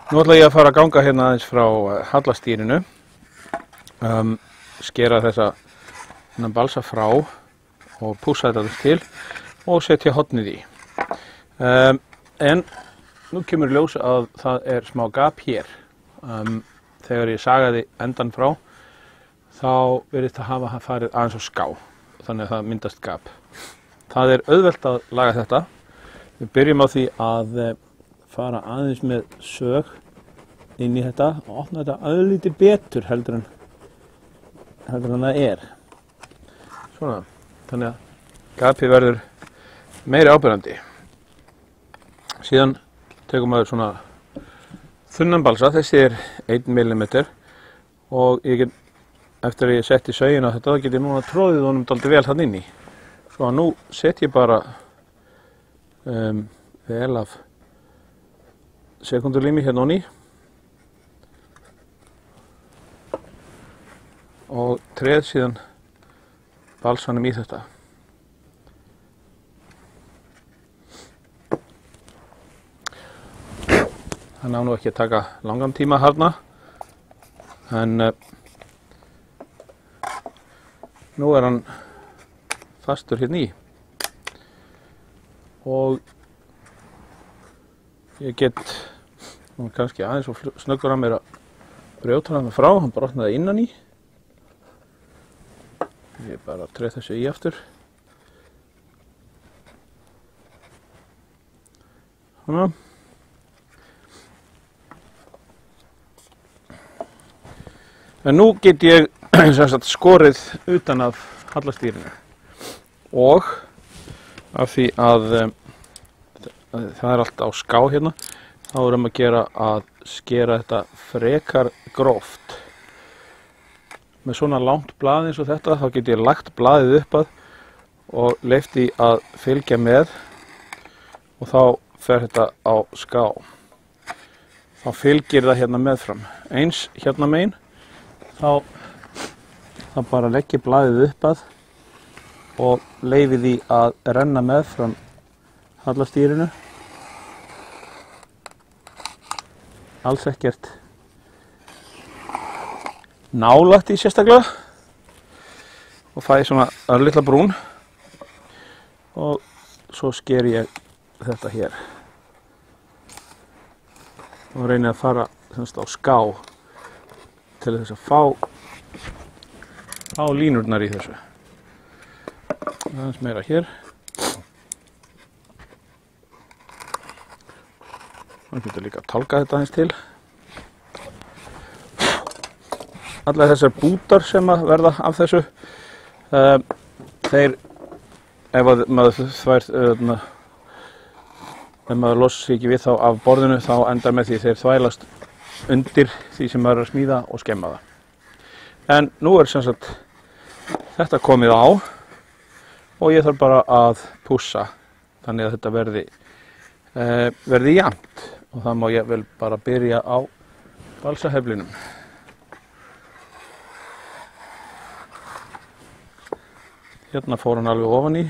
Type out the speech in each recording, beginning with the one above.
Nú ætla ég að fara að ganga hérna aðeins frá hallastýrinu, skera þennan balsa frá og pússa þetta til og setja hornið í. En nú kemur í ljós að það er smá gap hér. Þegar ég sagaði endan frá þá virðist það hafa farið aðeins á ská, þannig að það myndast gap. Það er auðvelt að laga þetta. Við byrjum á því að fara aðeins með sög inn í þetta og opna þetta örlítið betur heldur en það er. Svona, þannig að gapið verður meiri áberandi. Síðan tekum maður svona þunnan balsa, þessi er 1 mm og ég get, eftir að ég setti saugin á þetta, þá get ég núna tróðið honum dálítið vel hann inn í. Svo að nú set ég bara vel af sekundulími hérna onni og treð síðan balsanum í þetta. Það ná nú ekki að taka langan tíma harna, en nú er hann fastur hérna í og ég get kannski aðeins og snöggur að mér að brjóta hann frá, hann brotnaði innan í. Ég bara treð þessu í aftur. Svona. En nú get ég skorið utan af hallastýrinu og af því að það er allt á ská hérna, þá er að gera að skera þetta frekar gróft. Með svona langt blað eins og þetta, þá get ég lagt blaðið upp að og leyft því að fylgja með og þá fer þetta á ská. Þá fylgir það hérna meðfram. Eins hérna megin, þá bara legg ég blaðið upp að og leyfi því að renna meðfram hallastýrinu. Alls ekkert nálægt í sérstaklega og fæ svona örlitla brún og svo sker ég þetta hér og reyni að fara á ská til þess að fá línurnar í þessu. Aðeins meira hér. Það getur líka að tálka þetta aðeins til. Allar þessar bútar sem að verða af þessu, þeir, ef maður losar sig ekki við þá af borðinu, þá endar með því þeir þvælast undir því sem maður er að smíða og skemma það. En nú er sem sagt þetta komið á og ég þarf bara að pússa þannig að þetta verði jafnt og það má ég vel bara byrja á balsaheflinum. Hérna fór hann alveg ofan í.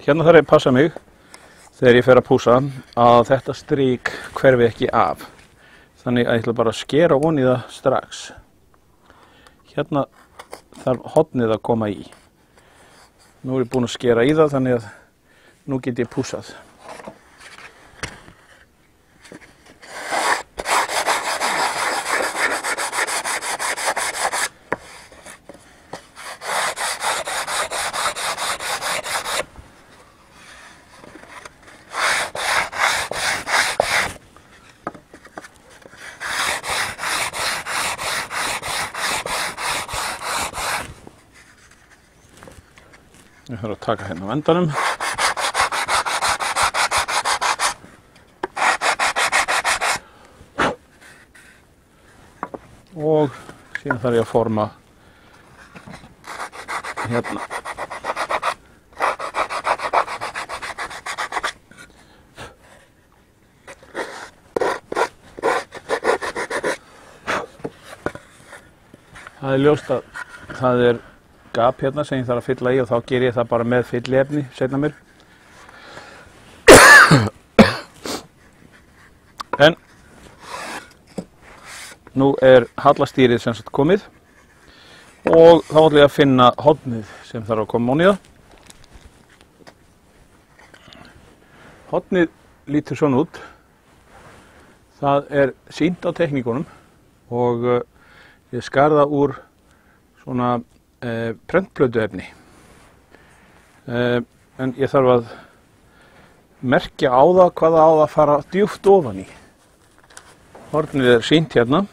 Hérna þarf ég að passa mig þegar ég fer að pússa að þetta strik hverfi ekki af. Þannig að ég ætla bara að skera ofan í það strax. Hérna þarf hornið að koma í. Nú er ég búinn að skera í það þannig að nú get ég pússað. Ég þarf að taka hérna á endanum. Og síðan þarf ég að forma hérna. Það er ljóst að það er gap hérna sem ég þarf að fylla í og þá ger ég það bara með fylliefni seinna mér. En nú er hallastýrið sem sagt komið og þá ætla ég að finna hornið sem þarf að koma ofan í það. Hornið lítur svona út. Það er sýnt á teikningunum og ég skar það úr svona prentplötuefni. En ég þarf að merkja á það hvað það á að fara djúpt ofan í. Hornið er sýnt hérna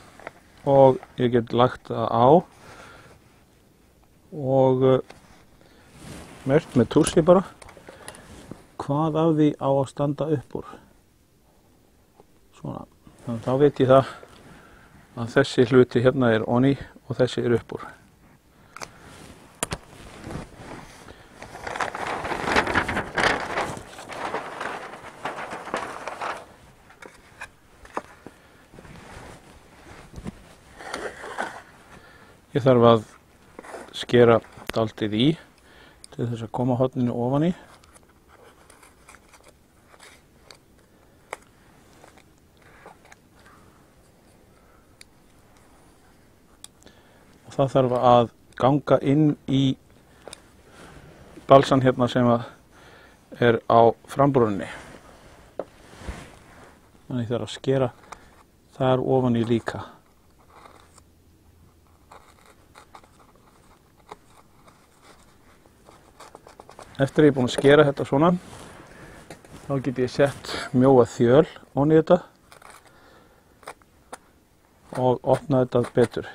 og ég get lagt það á og merkt með tússi bara hvað af því á að standa upp úr. Svona, þannig að þá veit ég það að þessi hluti hérna er onni og þessi er upp úr. Ég þarf að skera dálítið í til þess að koma horninu ofan í. Og það þarf að ganga inn í balsan hérna sem er á frambrúninni. Þannig ég þarf að skera þar ofan í líka. Eftir að ég er búinn að skera þetta svona, þá get ég sett mjóa þjöl ofan í þetta og opna þetta betur.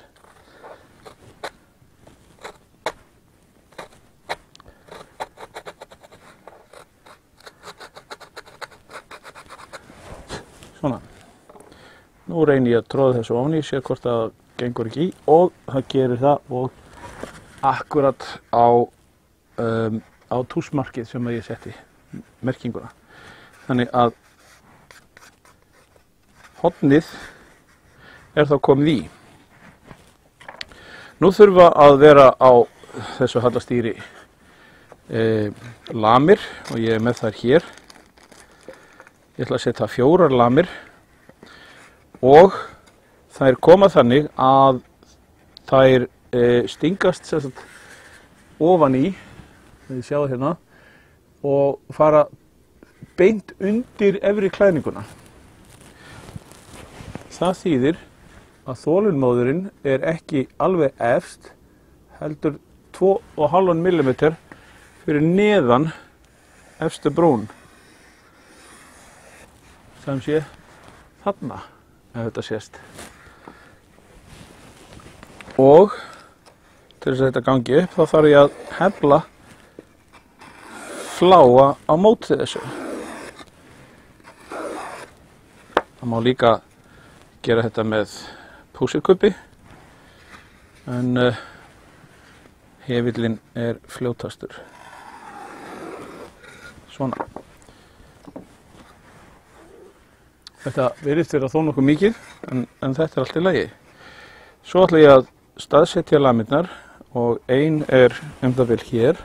Svona. Nú reyni ég að tróða þessu ofan í, sé hvort það gengur ekki í og það gerir það og akkurat á túsmarkið sem ég setti merkinguna. Þannig að hornið er þá komið í. Nú þurfa að vera á þessu hallastýri lamir og ég er með þær hér. Ég ætla að setja 4 lamir og þær koma þannig að þær stingast sem sagt ofan í, þið sjáu hérna, og fara beint undir efri klæðninguna. Það þýðir að þolinmóðurinn er ekki alveg efst, heldur 2,5 mm fyrir neðan efstu brún. Sem sé þarna, ef þetta sést. Og til þess að þetta gangi upp þá þarf ég að hefla fláa á móti þessu. Það má líka gera þetta með pússikubbi en hefillinn er fljótastur. Svona. Þetta virðist vera þó nokkuð mikið en þetta er allt í lagi. Svo ætla ég að staðsetja lamirnar og ein er það vel hér.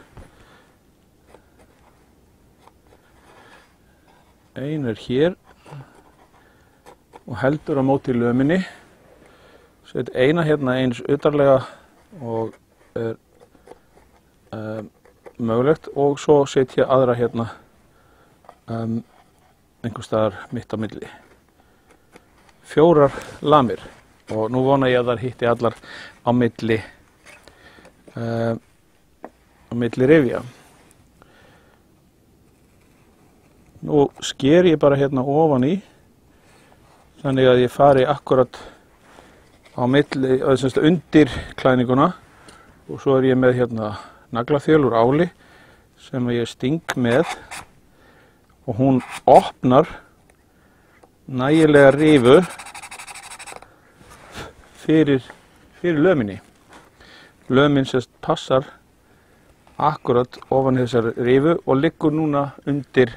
Ein er hér og heldur á móti löminni. Set eina hérna eins utarlega og er mögulegt og svo set ég aðra hérna einhvers staðar mitt á milli. 4 lamir og nú vona ég að þær hitti allar á milli rifja. Nú sker ég bara hérna ofan í þannig að ég fari akkurat á milli, undir klæðninguna og svo er ég með hérna naglaþjöl úr áli sem ég sting með og hún opnar nægilega rifu fyrir löminni. Lömin sérst passar akkurat ofan þessar rifu og liggur núna undir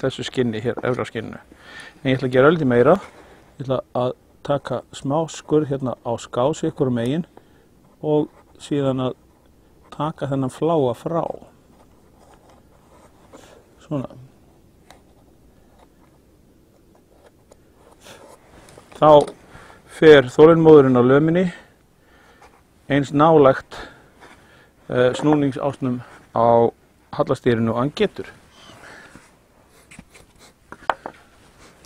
þessu skinni hér, efra skinninu. En ég ætla að gera örlítið meira. Ég ætla að taka smá skurð hérna á skás ykkur megin og síðan að taka þennan fláa frá. Svona. Þá fer þolinmóðurinn á löminni eins nálægt snúningsásnum á hallastýrinu og hann getur.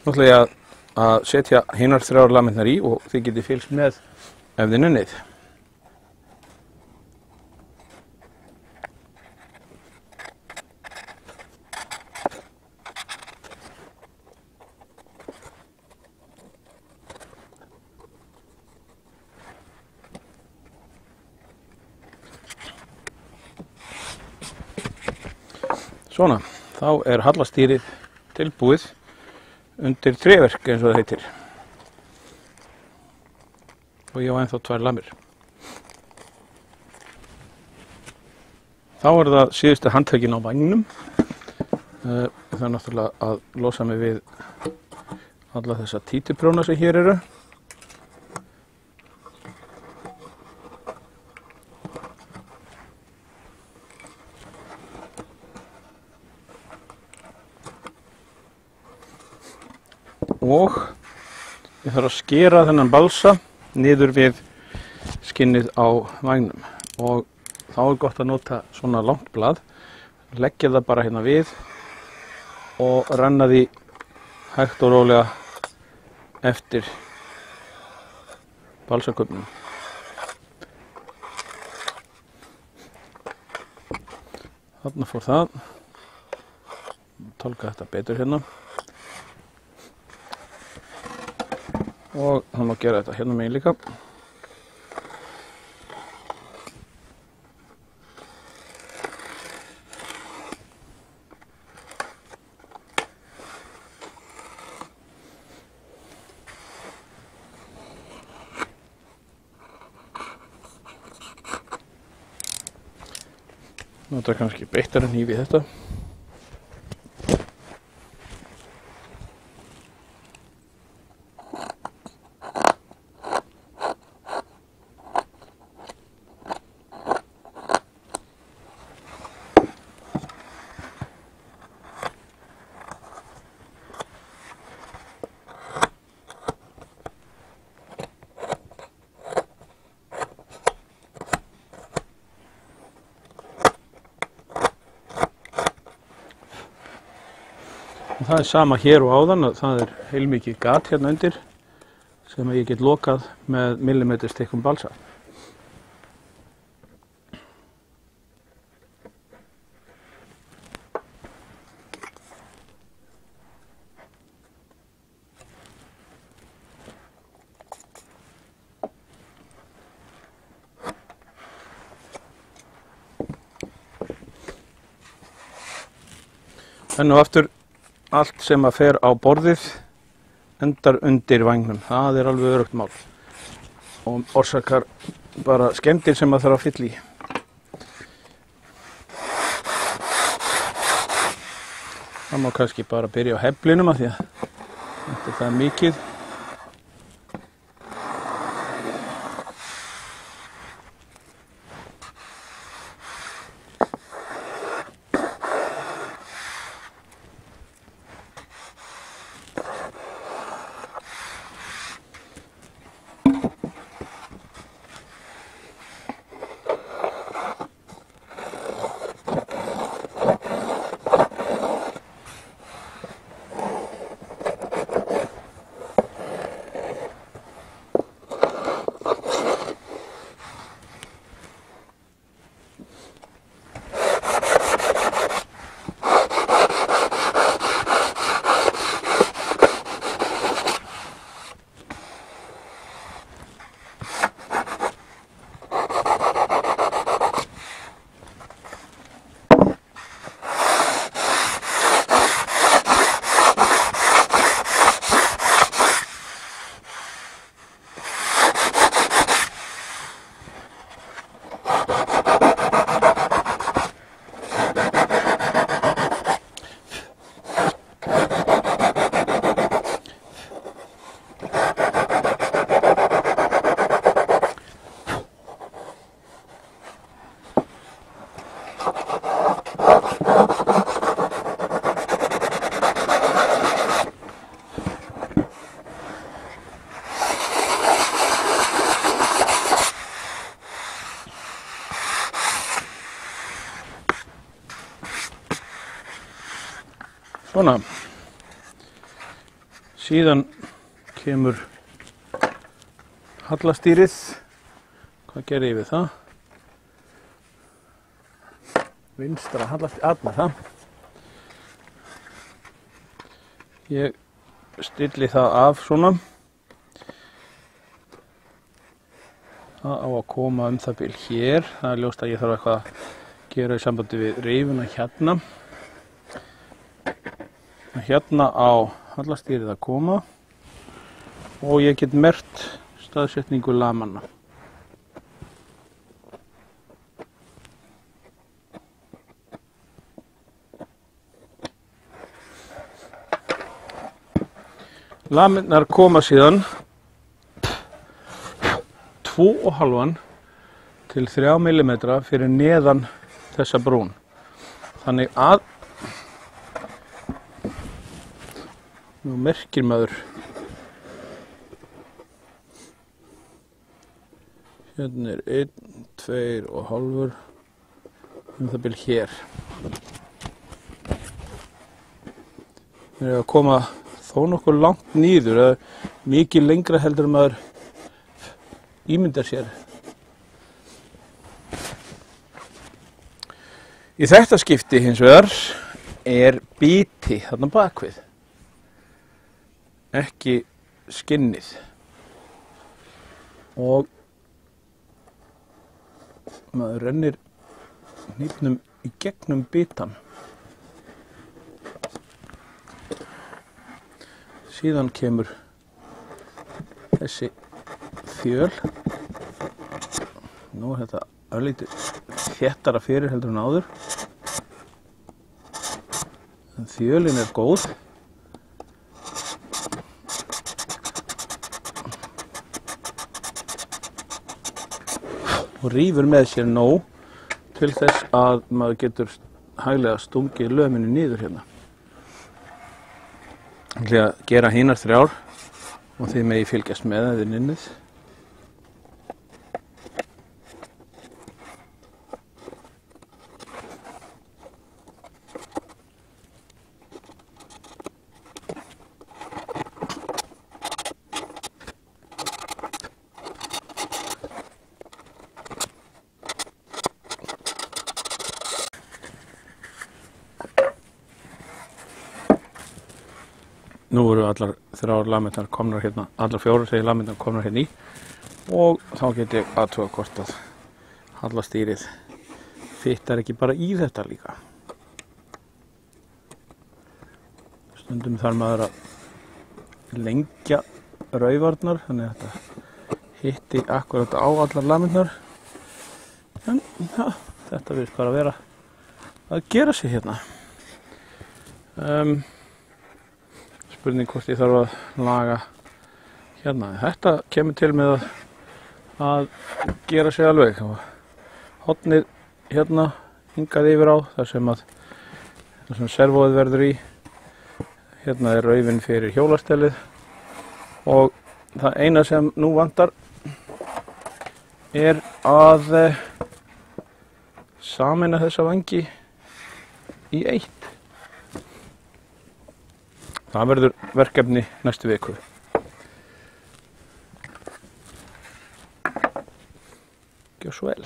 Nú ætla ég að setja hinar 3 lamirnar í og þið getið fylgst með ef þið nennið. Svona, þá er hallastýrið tilbúið undir tréverk eins og það heitir. Og ég á ennþá 2 lamir. Þá er það síðustu handtökin á vængnum. Það er náttúrulega að losa mig við alla þessa títuprjóna sem hér eru. Og ég þarf að skera þennan balsa niður við skinnið á vængnum og þá er gott að nota svona langt blað, leggja það bara hérna við og renna því hægt og rólega eftir balsaköpnum. Þarna fór það, tálka þetta betur hérna. Og það má gera þetta hérna megin líka. Nota kannski beittar hníf í þetta. Og það er sama hér og áðan að það er heilmikið gat hérna undir sem ég get lokað með millimetrstykkum balsa. Enn og aftur, allt sem að fer á borðið endar undir vængnum. Það er alveg öruggt mál og orsakar bara skemmdir sem að þarf að fylla í. Það má kannski bara byrja á heflinum af því að þetta er mikið. Svona, síðan kemur hallastýrið. Hvað gerði ég við það? Vinstra hallastýrið, það. Ég stilli það af svona. Það á að koma það bil hér. Það er ljóst að ég þarf eitthvað að gera í sambandi við reifuna hérna. Hérna á hallastýrið að koma og ég get merkt staðsetningu lamanna. Lamirnar koma síðan 2,5 til 3 mm fyrir neðan þessa brún. Þannig að nú merkir maður hérna er 1, 2,5 það bil hér. Það er að koma þó nokkuð langt nýður eða mikið lengra heldur maður ímyndar sér. Í þetta skipti hins vegar er biti þarna bakvið. Ekki skinnið og maður rennir hnífnum í gegnum bitan. Síðan kemur þessi þjöl. Nú er þetta örlítið þéttara fyrir heldur en áður. En þjölin er góð. Og rífur með sér nóg til þess að maður getur hæglega stungið löminu niður hérna. Ég ætla að gera hinar 3 og þið megi fylgjast með þið ninnið. Nú eru allar 3 lamirnar komnar hérna, allar 4 segir lamirnar komnar hérna í og þá get ég athuga hvort að hallastýrið fittar ekki bara í þetta líka. Stundum þarf maður að lengja raufarnar þannig að þetta hitti akkurat á allar lamirnar. En ja, þetta virðist bara vera að gera sig hérna. Spurning hvort ég þarf að laga hérna. Þetta kemur til með að gera sig alveg. Hornið hérna hingað yfir á þar sem servóið verður í. Hérna er raufinn fyrir hjólastellið og það eina sem nú vantar er að sameina þessa vangi í eitt. Það verður verkefni næstu viku. Gjörðu svo vel.